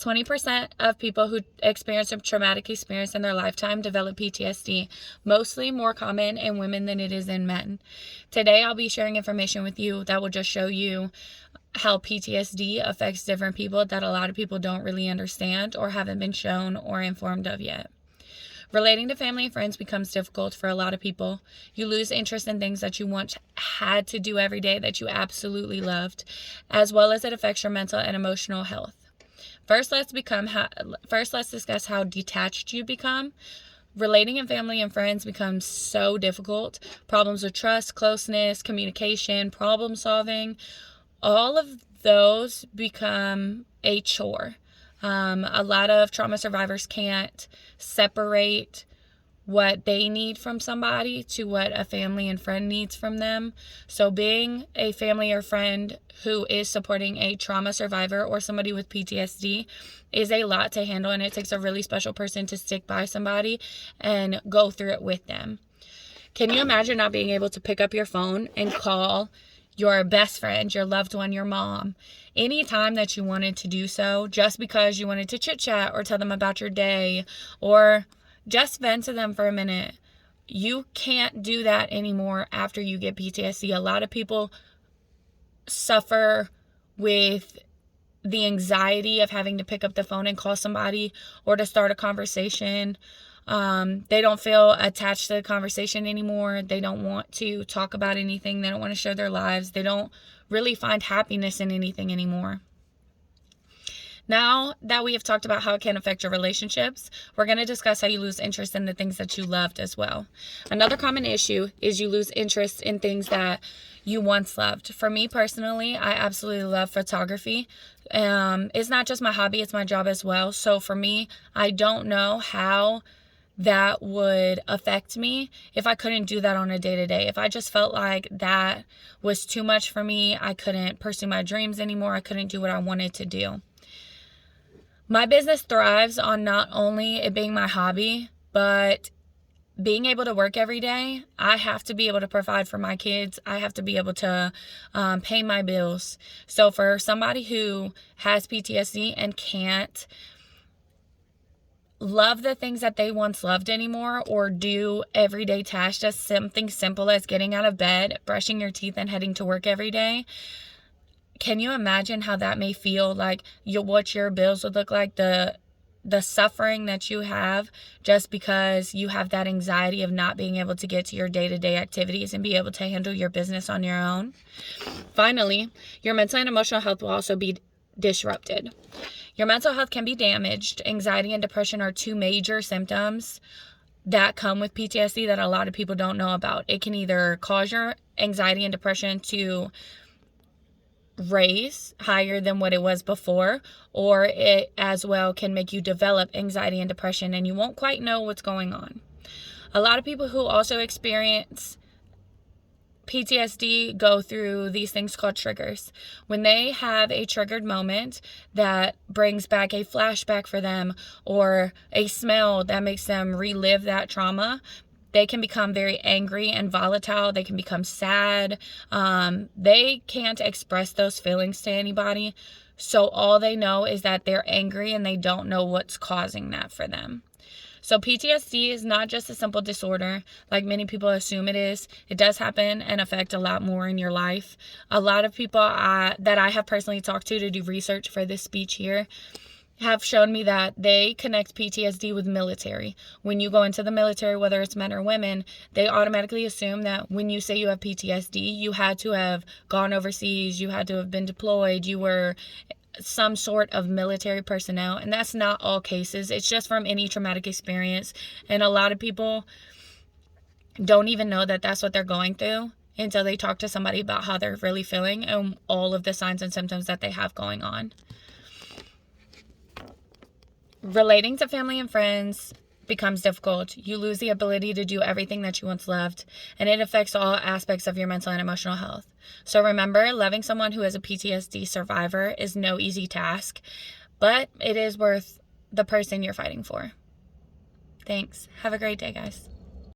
20% of people who experience a traumatic experience in their lifetime develop PTSD, mostly more common in women than it is in men. Today, I'll be sharing information with you that will just show you how PTSD affects different people that a lot of people don't really understand or haven't been shown or informed of yet. Relating to family and friends becomes difficult for a lot of people. You lose interest in things that you once had to do every day that you absolutely loved, as well as it affects your mental and emotional health. First, let's discuss how detached you become. Relating in family and friends becomes so difficult. Problems with trust, closeness, communication, problem solving, all of those become a chore. A lot of trauma survivors can't separate what they need from somebody to what a family and friend needs from them. So being a family or friend who is supporting a trauma survivor or somebody with PTSD is a lot to handle, and it takes a really special person to stick by somebody and go through it with them. Can you imagine not being able to pick up your phone and call your best friend, your loved one, your mom, any time that you wanted to do so, just because you wanted to chit chat or tell them about your day or just vent to them for a minute? You can't do that anymore after you get PTSD. A lot of people suffer with the anxiety of having to pick up the phone and call somebody or to start a conversation. They don't feel attached to the conversation anymore. They don't want to talk about anything. They don't want to share their lives. They don't really find happiness in anything anymore. Now that we have talked about how it can affect your relationships, we're going to discuss how you lose interest in the things that you loved as well. Another common issue is you lose interest in things that you once loved. For me personally, I absolutely love photography. It's not just my hobby, it's my job as well. So for me, I don't know how that would affect me if I couldn't do that on a day-to-day. If I just felt like that was too much for me, I couldn't pursue my dreams anymore, I couldn't do what I wanted to do. My business thrives on not only it being my hobby, but being able to work every day. I have to be able to provide for my kids. I have to be able to pay my bills. So for somebody who has PTSD and can't love the things that they once loved anymore or do everyday tasks, just something simple as getting out of bed, brushing your teeth, and heading to work every day, can you imagine how that may feel? Like what your bills would look like, the suffering that you have just because you have that anxiety of not being able to get to your day-to-day activities and be able to handle your business on your own. Finally, your mental and emotional health will also be disrupted. Your mental health can be damaged. Anxiety and depression are two major symptoms that come with PTSD that a lot of people don't know about. It can either cause your anxiety and depression to raise higher than what it was before, or it as well can make you develop anxiety and depression and you won't quite know what's going on. A lot of people who also experience PTSD go through these things called triggers. When they have a triggered moment that brings back a flashback for them or a smell that makes them relive that trauma, they can become very angry and volatile. They can become sad. They can't express those feelings to anybody. So all they know is that they're angry and they don't know what's causing that for them. So PTSD is not just a simple disorder like many people assume it is. It does happen and affect a lot more in your life. A lot of people that I have personally talked to do research for this speech here have shown me that they connect PTSD with military. When you go into the military, whether it's men or women, they automatically assume that when you say you have PTSD, you had to have gone overseas, you had to have been deployed, you were some sort of military personnel. And that's not all cases. It's just from any traumatic experience. And a lot of people don't even know that that's what they're going through until they talk to somebody about how they're really feeling and all of the signs and symptoms that they have going on. Relating to family and friends becomes difficult. You lose the ability to do everything that you once loved, and it affects all aspects of your mental and emotional health. So remember, loving someone who is a PTSD survivor is no easy task, but it is worth the person you're fighting for. Thanks. Have a great day, guys.